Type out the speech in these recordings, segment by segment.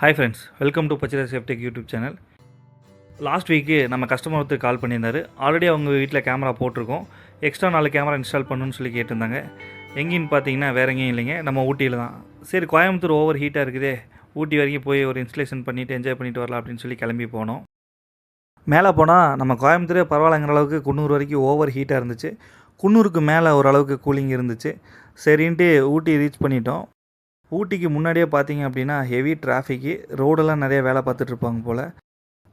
Hi friends, welcome to Pachira Safetech YouTube channel. Last week நம்ம customer ஒருத்தர் call பண்ணியிருந்தார். Already அவங்க வீட்டில் கேமரா போட்டிருக்கோம், எக்ஸ்ட்ரா 4 கேமரா இன்ஸ்டால் பண்ணணும்னு சொல்லி கேட்டிருந்தாங்க. எங்கேன்னு பார்த்தீங்கன்னா வேறு எங்கேயும் இல்லைங்க, நம்ம ஊட்டியில் தான். சரி, கோயம்புத்தூர் ஓவர் ஹீட்டாக இருக்குதே, ஊட்டி வரைக்கும் போய் ஒரு இன்ஸ்டலேஷன் பண்ணிவிட்டு என்ஜாய் பண்ணிட்டு வரலாம் அப்படின்னு சொல்லி கிளம்பி போனோம். மேலே போனால் நம்ம கோயம்புத்தூரே பரவாயில்லங்கிற அளவுக்கு குன்னூர் வரைக்கும் ஓவர் ஹீட்டாக இருந்துச்சு. குன்னூருக்கு மேலே ஓரளவுக்கு கூலிங் இருந்துச்சு. சரின்ட்டு ஊட்டி ரீச் பண்ணிட்டோம். ஊட்டிக்கு முன்னாடியே பார்த்தீங்க அப்படின்னா ஹெவி டிராஃபிக்கு, ரோடெல்லாம் நிறைய வேலை பார்த்துட்ருப்பாங்க போல்.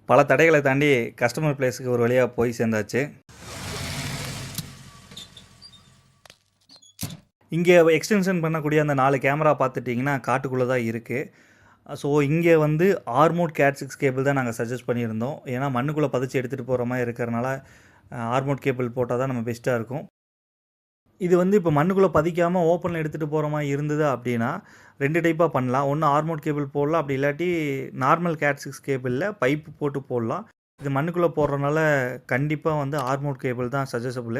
பல தடைகளை தாண்டி கஸ்டமர் பிளேஸுக்கு ஒரு வழியாக போய் சேர்ந்தாச்சு. இங்கே எக்ஸ்டென்ஷன் பண்ணக்கூடிய அந்த 4 கேமரா பார்த்துட்டிங்கன்னா காட்டுக்குள்ளே தான் இருக்குது. ஸோ இங்கே வந்து ஆர்மோட் கேட் 6 கேபிள் தான் நாங்கள் சஜஸ்ட் பண்ணியிருந்தோம். ஏன்னா மண்ணுக்குள்ளே பதிச்சு எடுத்துகிட்டு போகிற மாதிரி இருக்கிறனால ஆர்மோட் கேபிள் போட்டால் தான் நம்ம பெஸ்ட்டாக இருக்கும். இது வந்து இப்போ மண்ணுக்குள்ளே பதிக்காமல் ஓப்பனில் எடுத்துகிட்டு போகிற மாதிரி இருந்தது அப்படின்னா 2 டைப்பாக பண்ணலாம். ஒன்று ஆர்மோட் கேபிள் போடலாம், அப்படி இல்லாட்டி நார்மல் கேட் 6 கேபிளில் பைப்பு போட்டு போடலாம். இது மண்ணுக்குள்ளே போடுறதுனால கண்டிப்பாக வந்து ஆர்மோட் கேபிள் தான் சஜஸபிள்.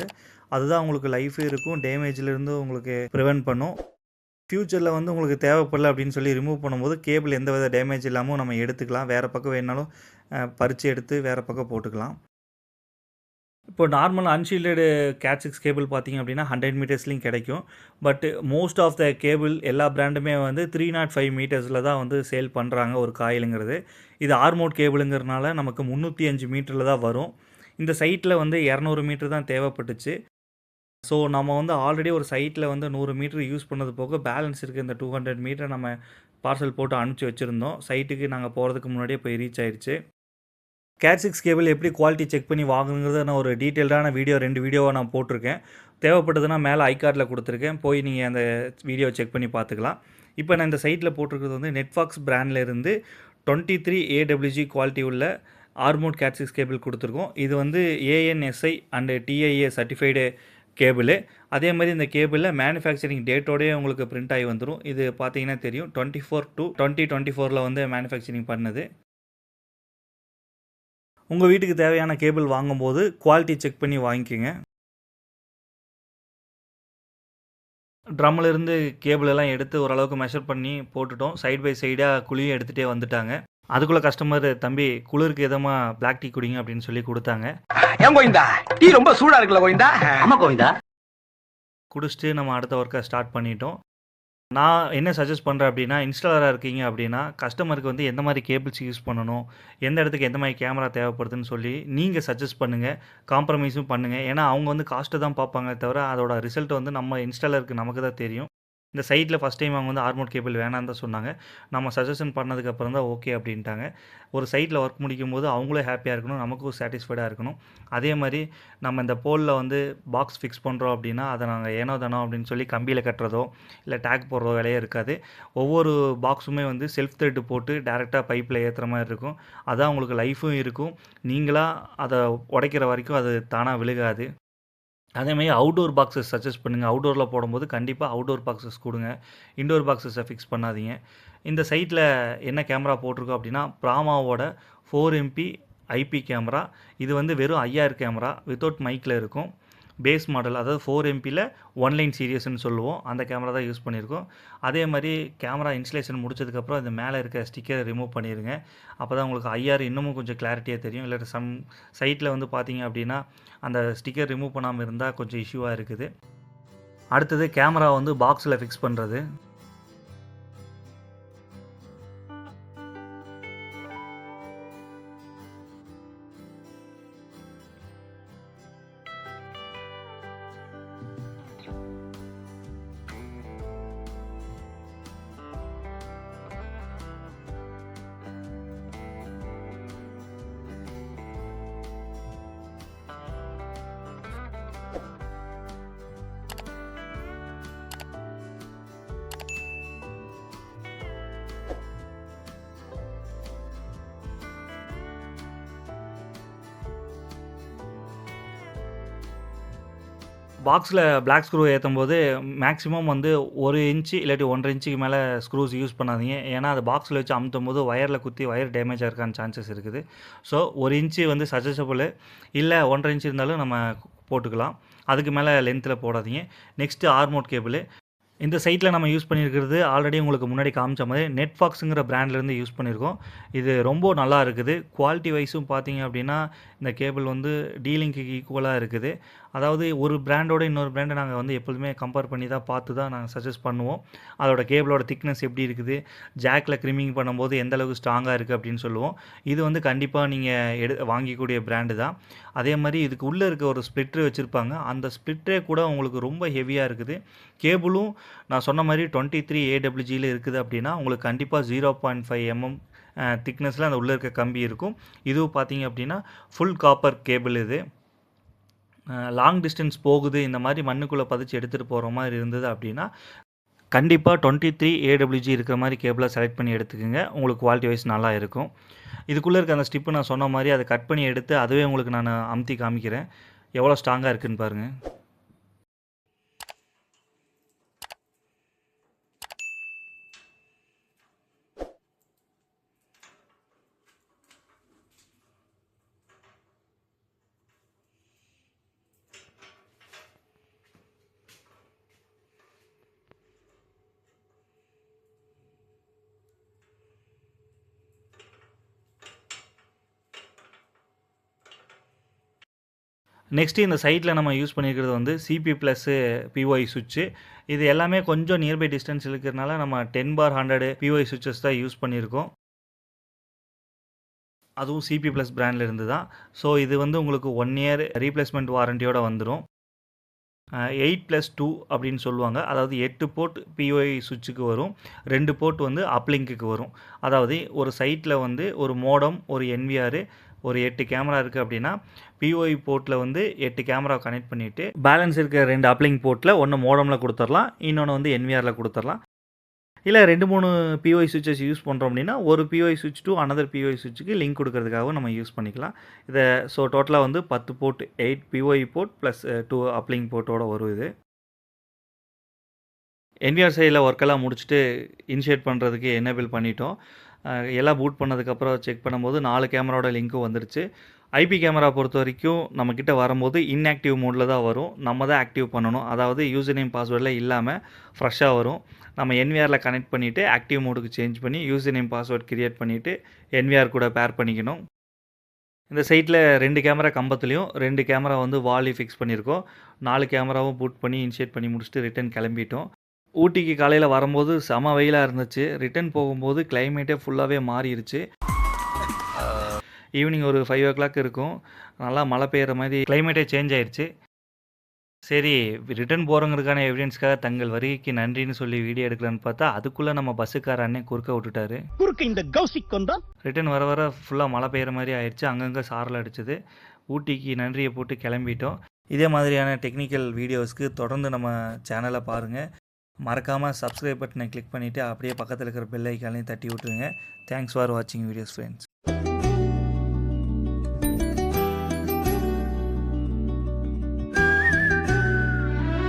அதுதான் உங்களுக்கு லைஃபு இருக்கும், டேமேஜ்லேருந்து உங்களுக்கு ப்ரிவென்ட் பண்ணும். ஃப்யூச்சரில் வந்து உங்களுக்கு தேவைப்படல அப்படின்னு சொல்லி ரிமூவ் பண்ணும்போது கேபிள் எந்த வித டேமேஜ் இல்லாமல் நம்ம எடுத்துக்கலாம். வேறு பக்கம் வேணாலும் பறித்து எடுத்து வேறு பக்கம் போட்டுக்கலாம். இப்போ நார்மல் அன்ஷீல்டடு கேட் 6 கேபிள் பார்த்தீங்க அப்படின்னா 100 மீட்டர்ஸ்லையும் கிடைக்கும். But most of the cable எல்லா பிராண்டுமே வந்து 305 மீட்டர்ஸில் தான் வந்து சேல் பண்ணுறாங்க ஒரு காயிலுங்கிறது. இது ஆர்மோட் கேபிளுங்கிறதுனால நமக்கு 305 மீட்டரில் தான் வரும். இந்த சைட்டில் வந்து 200 மீட்டர் தான் தேவைப்பட்டுச்சு. ஸோ நம்ம வந்து ஆல்ரெடி ஒரு சைட்டில் வந்து 100 மீட்டர் யூஸ் பண்ணது போக பேலன்ஸ் இருக்குது இந்த 200 மீட்டர் நம்ம பார்சல் போட்டு அனுப்பிச்சி வச்சுருந்தோம். சைட்டுக்கு நாங்கள் போகிறதுக்கு முன்னாடியே போய் ரீச் ஆயிடுச்சு. கேட் 6 கேபிள் எப்படி குவாலிட்டி செக் பண்ணி வாங்குங்கிறத நான் ஒரு டீட்டெயில்டான வீடியோ 2 வீடியோவாக நான் போட்டிருக்கேன். தேவைப்பட்டதுன்னா மேலே ஐகார்டில் கொடுத்துருக்கேன், போய் நீங்கள் அந்த வீடியோ செக் பண்ணி பார்த்துக்கலாம். இப்போ நான் இந்த சைட்டில் போட்டிருக்கிறது வந்து நெட்ஃபாக்ஸ் பிராண்ட்லேருந்து 23 AWG குவாலிட்டி உள்ள ஆர்மோட் கேட் 6 கேபிள் கொடுத்துருக்கோம். இது வந்து ANSI and TIA certified cable. அதே மாதிரி இந்த கேபிளில் மேனுஃபேக்சரிங் டேட்டோடய உங்களுக்கு பிரிண்ட் ஆகி வந்துடும். இது பார்த்தீங்கன்னா தெரியும், 24/2/2024 வந்து மேனுஃபேக்சரிங் பண்ணது. உங்கள் வீட்டுக்கு தேவையான கேபிள் வாங்கும்போது குவாலிட்டி செக் பண்ணி வாங்கிக்கோங்க. ட்ரம்மிலிருந்து கேபிள் எல்லாம் எடுத்து ஓரளவுக்கு மெஷர் பண்ணி போட்டுட்டோம். சைட் பை சைடாக குழியும் எடுத்துகிட்டே வந்துட்டாங்க. அதுக்குள்ளே கஸ்டமர், தம்பி குளிருக்கு இதமாக பிளாக் டீ குடிங்க அப்படின்னு சொல்லி கொடுத்தாங்க. ஏன் கோவிந்தா, டீ ரொம்ப சூடாக இருக்குல்ல கோவிந்தா? ஆமாம் கோவிந்தா. குடிச்சிட்டு நம்ம அடுத்த ஒர்க்கை ஸ்டார்ட் பண்ணிட்டோம். நான் என்ன சஜஸ்ட் பண்ணுறேன் அப்படின்னா, இன்ஸ்டாலராக இருக்கீங்க அப்படின்னா கஸ்டமருக்கு வந்து எந்த மாதிரி கேபிள்ஸ் யூஸ் பண்ணணும், எந்த இடத்துக்கு எந்த மாதிரி கேமரா தேவைப்படுதுன்னு சொல்லி நீங்கள் சஜஸ்ட் பண்ணுங்கள், காம்ப்ரமைஸும் பண்ணுங்கள். ஏன்னா அவங்க வந்து காஸ்ட்டு தான் பார்ப்பாங்க தவிர அதோட ரிசல்ட் வந்து நம்ம இன்ஸ்டாலருக்கு நமக்கு தான் தெரியும். இந்த சைட்டில் ஃபஸ்ட் டைம் அவங்க வந்து ஆர்மோட் கேபிள் வேணான்னு தான் சொன்னாங்க. நம்ம சஜஷன் பண்ணதுக்கப்புறம் தான் ஓகே அப்படின்ட்டாங்க. ஒரு சைட்டில் ஒர்க் முடிக்கும் போது அவங்களும் ஹாப்பியாக இருக்கணும், நமக்கும் சாட்டிஸ்ஃபைடாக இருக்கணும். அதே மாதிரி நம்ம இந்த போலில் வந்து பாக்ஸ் ஃபிக்ஸ் பண்ணுறோம் அப்படின்னா அதை நாங்கள் ஏனோ தானோ அப்படின்னு சொல்லி கம்பியில் கட்டுறதோ இல்லை டேக் போடுறதோ வேலையே இருக்காது. ஒவ்வொரு பாக்ஸுமே வந்து செல்ஃப் த்ரெட்டு போட்டு டேரெக்டாக பைப்பில் ஏற்றுற மாதிரி இருக்கும். அதான் உங்களுக்கு லைஃபும் இருக்கும், நீங்களாக அதை உடைக்கிற வரைக்கும் அது தானாக விழுகாது. அதேமாதிரி அவுட்டோர் பாக்ஸஸ் சஜஸ்ட் பண்ணுங்கள். அவுட்டோரில் போடும்போது கண்டிப்பாக அவுட்டோர் பாக்ஸஸ் கொடுங்க, இன்டோர் பாக்ஸஸை ஃபிக்ஸ் பண்ணாதீங்க. இந்த சைட்டில் என்ன கேமரா போட்டிருக்கோம் அப்படின்னா பிராமாவோட 4MP IP கேமரா. இது வந்து வெறும் 5000 கேமரா வித்தவுட் மைக்கில் இருக்கும். பேஸ் மாடல், அதாவது 4MPயில் 1 லைன் சீரியஸ்ன்னு சொல்லுவோம், அந்த கேமரா தான் யூஸ் பண்ணியிருக்கோம். அதே மாதிரி கேமரா இன்ஸ்டலேஷன் முடிச்சதுக்கப்புறம் இந்த மேலே இருக்க ஸ்டிக்கரை ரிமூவ் பண்ணிடுங்க. அப்போ தான் உங்களுக்கு IR இன்னமும் கொஞ்சம் கிளாரிட்டியாக தெரியும். இல்லாட்டி சம் சைட்டில் வந்து பார்த்தீங்க அப்படின்னா அந்த ஸ்டிக்கர் ரிமூவ் பண்ணாமல் இருந்தால் கொஞ்சம் இஷ்யூவாக இருக்குது. அடுத்தது கேமரா வந்து பாக்ஸில் ஃபிக்ஸ் பண்ணுறது. பாக்ஸில் பிளாக் ஸ்க்ரூ ஏற்றும்போது மேக்ஸிமம் வந்து 1 இன்ச்சு இல்லாட்டி 1.5 இன்ச்சுக்கு மேலே ஸ்க்ரூஸ் யூஸ் பண்ணாதீங்க. ஏன்னா அது பாக்ஸில் வச்சு அமுத்தும் போது ஒயரில் குத்தி ஒயர் டேமேஜ் ஆகிறதுக்கான சான்சஸ் இருக்குது. ஸோ 1 இன்ச்சு வந்து சஜஸபிள், இல்லை 1.5 இன்ச்சு இருந்தாலும் நம்ம போட்டுக்கலாம். அதுக்கு மேலே லென்த்தில் போடாதீங்க. Next armoured cable. இந்த சைட்டில் நம்ம யூஸ் பண்ணியிருக்கிறது ஆல்ரெடி உங்களுக்கு முன்னாடி காமிச்ச மாதிரி நெட்ஃபாக்ஸுங்கிற பிராண்ட்லேருந்து யூஸ் பண்ணியிருக்கோம். இது ரொம்ப நல்லா இருக்குது. குவாலிட்டி வைஸும் பார்த்தீங்க அப்படின்னா இந்த கேபிள் வந்து டீலிங்க்கு ஈக்குவலாக இருக்குது. அதாவது ஒரு பிராண்டோட இன்னொரு பிராண்டை நாங்கள் வந்து எப்போதுமே கம்பேர் பண்ணி தான் பார்த்து தான் நாங்கள் சஜஸ்ட் பண்ணுவோம். அதோட கேபிளோட திக்னஸ் எப்படி இருக்குது, ஜாக்கில் க்ரிமிங் பண்ணும்போது எந்த அளவுக்கு ஸ்ட்ராங்காக இருக்குது அப்படின்னு சொல்லுவோம். இது வந்து கண்டிப்பாக நீங்கள் வாங்கிக்கூடிய பிராண்டு தான். அதே மாதிரி இதுக்கு உள்ளே இருக்க ஒரு ஸ்ப்ளிட்டர் வச்சுருப்பாங்க. அந்த ஸ்ப்ளிட்டரே கூட உங்களுக்கு ரொம்ப ஹெவியாக இருக்குது. கேபிளும் நான் சொன்ன மாதிரி 23 AWGயில் இருக்குது அப்படின்னா உங்களுக்கு கண்டிப்பாக 0.5 mm திக்னஸில் அந்த உள்ளே இருக்க கம்பி இருக்கும். இதுவும் பார்த்தீங்க அப்படின்னா ஃபுல் காப்பர் கேபிள் இது. லாங் டிஸ்டன்ஸ் போகுது, இந்த மாதிரி மண்ணுக்குள்ளே பதிச்சு எடுத்துகிட்டு போகிற மாதிரி இருந்தது அப்படின்னா கண்டிப்பாக 23 AWG இருக்கிற மாதிரி கேபிளை செலக்ட் பண்ணி எடுத்துக்கோங்க. உங்களுக்கு குவாலிட்டி வைஸ் நல்லா இருக்கும். இதுக்குள்ளே இருக்க அந்த ஸ்டிப்பு நான் சொன்ன மாதிரி அதை கட் பண்ணி எடுத்து அதுவே உங்களுக்கு நான் அமுத்தி காமிக்கிறேன். எவ்வளோ ஸ்ட்ராங்காக இருக்குதுன்னு பாருங்கள். நெக்ஸ்ட்டு இந்த சைட்டில் நம்ம யூஸ் பண்ணியிருக்கிறது வந்து CP+ POI சுவிட்சு. இது எல்லாமே கொஞ்சம் நியர்பை டிஸ்டன்ஸ் இருக்கிறதுனால நம்ம 10/100 POI சுவிட்சஸ் தான் யூஸ் பண்ணியிருக்கோம். அதுவும் CP+ பிராண்டில் இருந்து தான். ஸோ இது வந்து உங்களுக்கு 1 இயர் ரீப்ளேஸ்மெண்ட் வாரண்டியோட வந்துடும். 8+2 அப்படின்னு சொல்லுவாங்க. அதாவது 8 போர்ட் POI சுவிட்சுக்கு வரும், 2 போர்ட் வந்து அப்லிங்க்குக்கு வரும். அதாவது ஒரு சைட்டில் வந்து ஒரு மோடம், ஒரு NVR, ஒரு 8 கேமரா இருக்குது அப்படின்னா POI போர்ட்டில் வந்து 8 கேமரா கனெக்ட் பண்ணிவிட்டு பேலன்ஸ் இருக்க 2 அப்லிங்க் போர்ட்டில் ஒன்று மோடமில் கொடுத்துடலாம், இன்னொன்று வந்து NVRல கொடுத்துடலாம். இல்லை 2-3 POI சுவிட்சஸ் யூஸ் பண்ணுறோம் அப்படின்னா ஒரு POI சுவிட்ச் டு அனதர் POI சுவிட்சுக்கு லிங்க் கொடுக்கறதுக்காகவும் நம்ம யூஸ் பண்ணிக்கலாம். இதை ஸோ டோட்டலாக வந்து 10 port, 8 POI port plus 2 uplink போர்ட்டோட வரும் இது. NVR சைடில் ஒர்க்கெல்லாம் முடிச்சுட்டு இனிஷியேட் பண்ணுறதுக்கு எனேபிள் பண்ணிட்டோம். எல்லாம் பூட் பண்ணதுக்கப்புறம் செக் பண்ணும்போது 4 கேமராவோட லிங்க்கும் வந்துருச்சு. IP கேமரா பொறுத்த வரைக்கும் நம்மக்கிட்ட வரும்போது இன்ஆக்டிவ் மோடில் தான் வரும். நம்ம தான் ஆக்டிவ் பண்ணணும். அதாவது யூசர் நேம் பாஸ்வேர்டில் இல்லாமல் ஃப்ரெஷ்ஷாக வரும். நம்ம NVRல கனெக்ட் பண்ணிவிட்டு ஆக்டிவ் மோடுக்கு சேஞ்ச் பண்ணி யூசர் நேம் பாஸ்வேர்ட் கிரியேட் பண்ணிவிட்டு NVR கூட பேர் பண்ணிக்கணும். இந்த சைட்டில் 2 கேமரா கம்பத்துலேயும் 2 கேமரா வந்து வால்லையும் ஃபிக்ஸ் பண்ணியிருக்கோம். 4 கேமராவும் பூட் பண்ணி இனிஷியேட் பண்ணி முடிச்சுட்டு ரிட்டன் கிளம்பிட்டோம். ஊட்டிக்கு காலையில் வரும்போது செம வெயிலாக இருந்துச்சு. ரிட்டன் போகும்போது கிளைமேட்டே ஃபுல்லாகவே மாறிடுச்சு. ஈவினிங் ஒரு 5 o'clock இருக்கும். நல்லா மழை பெய்கிற மாதிரி கிளைமேட்டே சேஞ்ச் ஆயிடுச்சு. சரி, ரிட்டன் போகிறவங்களுக்கான எவிடன்ஸ்க்காக தங்கள் வருகைக்கு நன்றின்னு சொல்லி வீடியோ எடுக்கலான்னு பார்த்தா அதுக்குள்ளே நம்ம பஸ்ஸுக்கார அண்ணன் குறுக்க விட்டுட்டாரு. ரிட்டன் வர வர ஃபுல்லாக மழை பெய்கிற மாதிரி ஆயிடுச்சு. அங்கங்கே சாரல் அடிச்சது. ஊட்டிக்கு நன்றியை போட்டு கிளம்பிட்டோம். இதே மாதிரியான டெக்னிக்கல் வீடியோஸ்க்கு தொடர்ந்து நம்ம சேனலை பாருங்கள். மறக்காமல் சப்ஸ்கிரைப் பட்டனை கிளிக் பண்ணிவிட்டு அப்படியே பக்கத்தில் இருக்கிற பெல் ஐக்கானையும் தட்டி விட்டுருங்க. தேங்க்ஸ் ஃபார் வாட்சிங் வீடியோஸ் ஃப்ரெண்ட்ஸ்.